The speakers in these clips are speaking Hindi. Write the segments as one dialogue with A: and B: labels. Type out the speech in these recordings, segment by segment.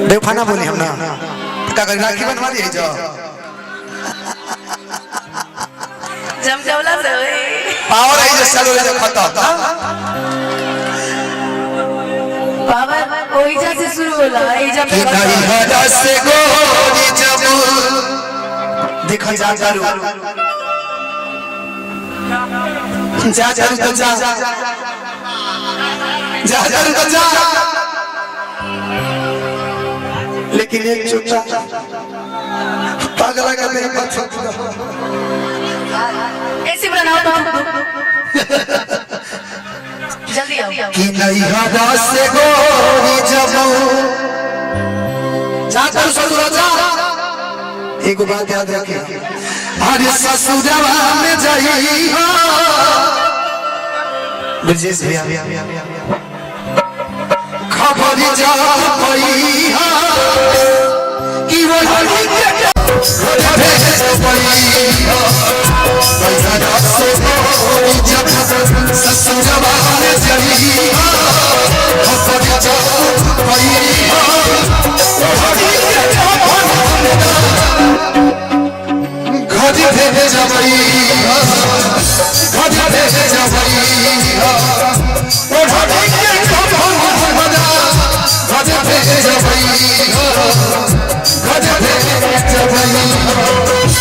A: बेवफाना बोले हम ना का कर राखी बनवा दिए जो
B: जमजवला से
A: पावर है जो चलो ले खत्म
B: बाबा कोई जैसे शुरू होला ए जब
A: नहीं हदा से गोरी जब देखो जा करू जा करू तो जा करू तो जा लेकिन एक चुपचाप पागल का मेरे पास
B: ऐसे बनाओ तो जल्दी आओ
A: कि नहीं हदा से गोरी जब जा करू ससुर जा एक बात याद रखिए अरे ससुरवा में जाई हो ब्रजेश भैया खबर जा पई हो कि वो हरी के भेज पई हो पैसा से गोरी जब ससुरवा में जाई हो खबर जा पई हो हरी के घड़ी भेजे जबई घड़ी भेजे जबई ओ घड़ी के कमर मजा घड़ी भेजे जबई घड़ी भेजे जबई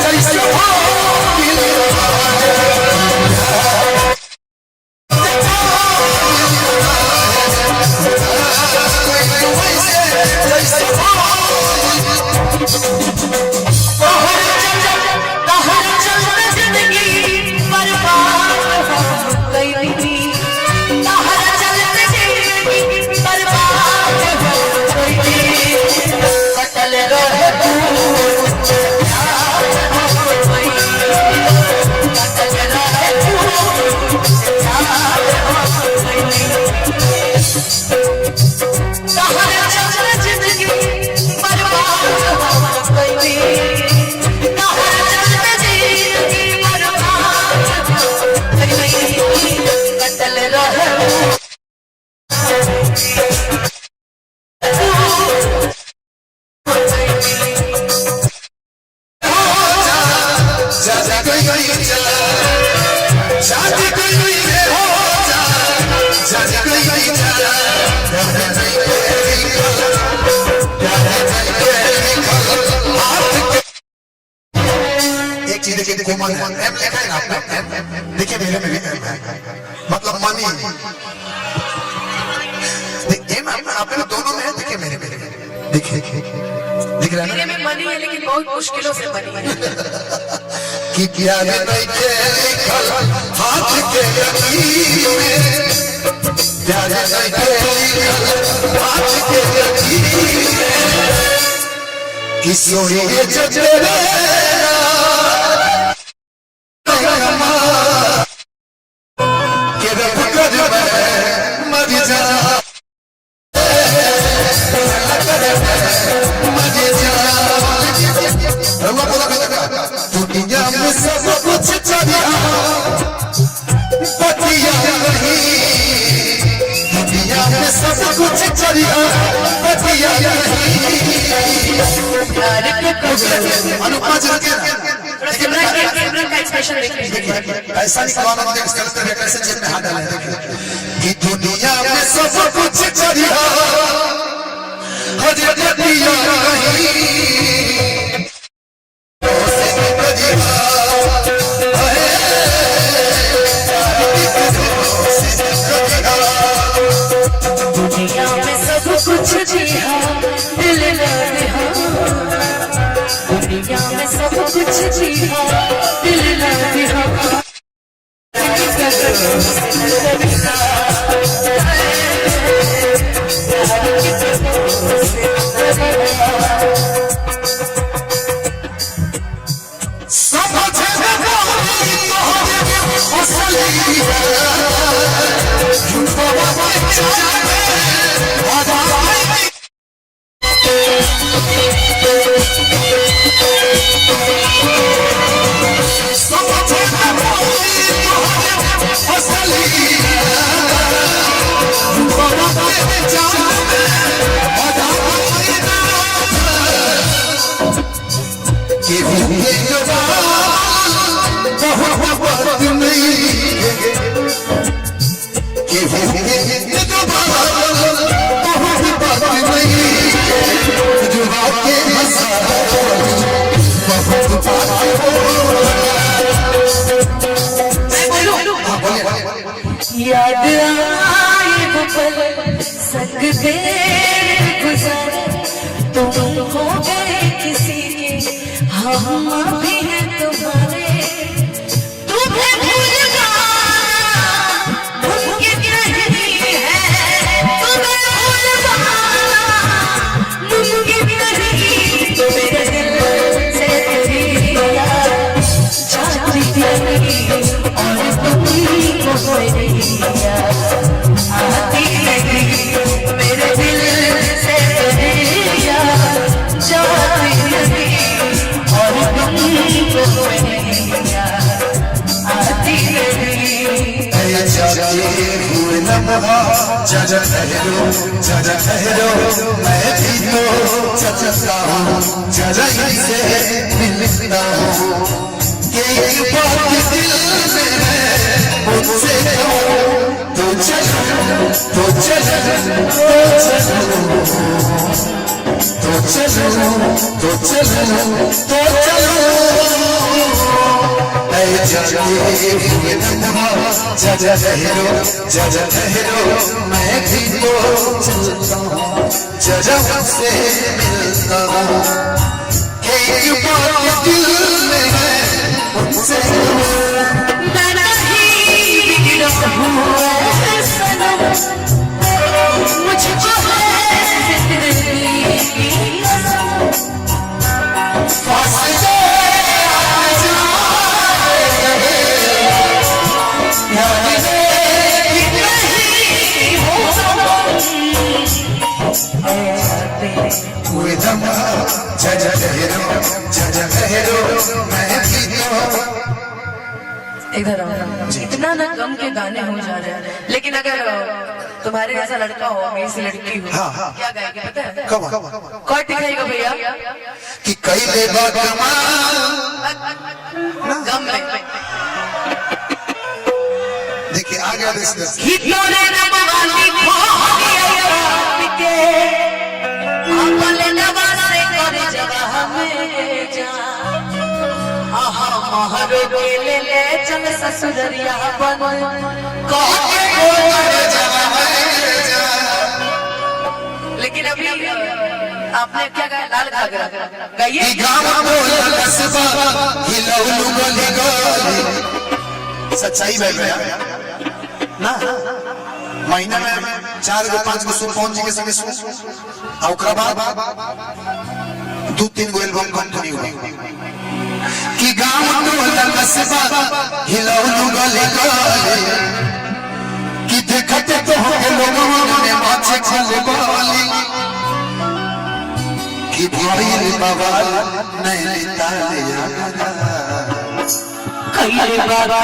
C: Jai Shri Ram
A: शादी कोई जा शादी कोई हो जा शादी कोई जा एक चीज देखिए कॉमन है एम लिखा है ना आपने देखिए मेरे में भी एम है मतलब मनी एम आपने दोनों में है देखिए मेरे में देखिए दिख रहा है
B: मेरे में मनी है लेकिन बहुत मुश्किलों से मनी है
A: कि क्या नहीं के लिखल हाथ के लकीर में क्या नहीं के लिखल हाथ के लकीर में कि सोई जजरे के रब कर मर जा दुनिया में सब कुछ चाहिए बतिया नहीं दुनिया में सब कुछ चाहिए बतिया नहीं अनुपमा जी
B: कैमरा का एक्सप्रेशन देखिए
A: ऐसा नहीं करवाना मुझे इसका मतलब है कैसे जेब में हाथ डाले कि दुनिया में सब कुछ चाहिए हजे बतिया नहीं
B: दुनिया में सब कुछ जिया दिल लगे दुनिया में सब कुछ जिया दिल लगे याद आए वो पल संग तेरे गुजरे तुम हो गए किसी के हम भी हैं तुम्हारे तुम्हें भूल जाना मुमकिन नहीं है तुम्हें भूल जाना मुमकिन नहीं तो मेरे दिल से तेरी याद जाती नहीं और तुमको कोई आती नहीं मेरे दिल से तेरी याद जाती नहीं और तुमको कोई आती नहीं
A: हुए लम्हा जजा ठहरो मैं भी तो चचता हूँ जजा से मिलता हूँ ये बात दिल में है मुझसे तो चलो तो चलो तो चलो तो चलो तो चलो जजा ठहरो मैं भी तो चलता हूँ जजा से मिलता हूँ एक बात दिल में है मुझसे
B: मुझको इधर इतना ना गम के गाने हो जा रहे हैं लेकिन अगर तुम्हारे जैसा लड़का हो, मेरी से लड़की हो,
A: हाँ।
B: क्या गाएगी पता है?
A: कब
B: कौन दिखाएगा भैया?
A: कि कैले बा कमाल
B: गम में
A: देखिए आ गया देश
B: हितोरे नमवाली खोगे के अपने नवासे कर जवा हमें जा आहा महरो के ले चल ससुरिया बन कहे लेकिन अभी आपने क्या गाया? लाल घाघरा गाइए।
A: सच्चाई भाई ना महीना में 4 गो 5 गो सुन पहुंच के संगे सुन और बाद 2-3 गो एल्बम कंपनी हुआ कि गांव टोला कस्बा हिलौलू गले गले कि देखते तो हो लोगों में माछे चले बोली कि भाई बवाल नहीं तालिया
B: कइले बाबा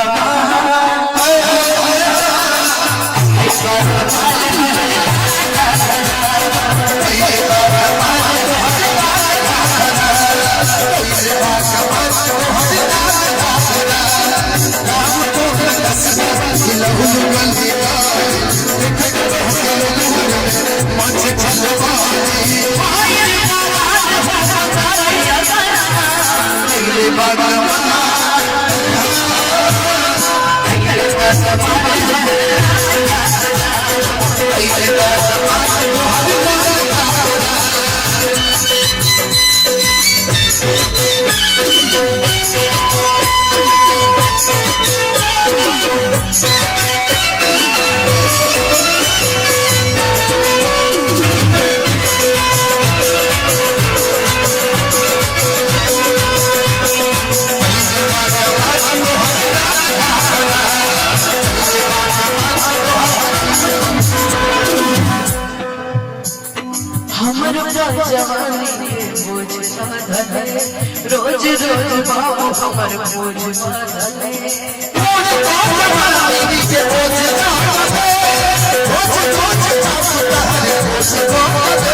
B: जवानी के बोझ धले रोज रोज बाबू हमर बोझ धले जवानी के बोझ धले रोज रोज बाबू हमर बोझ धले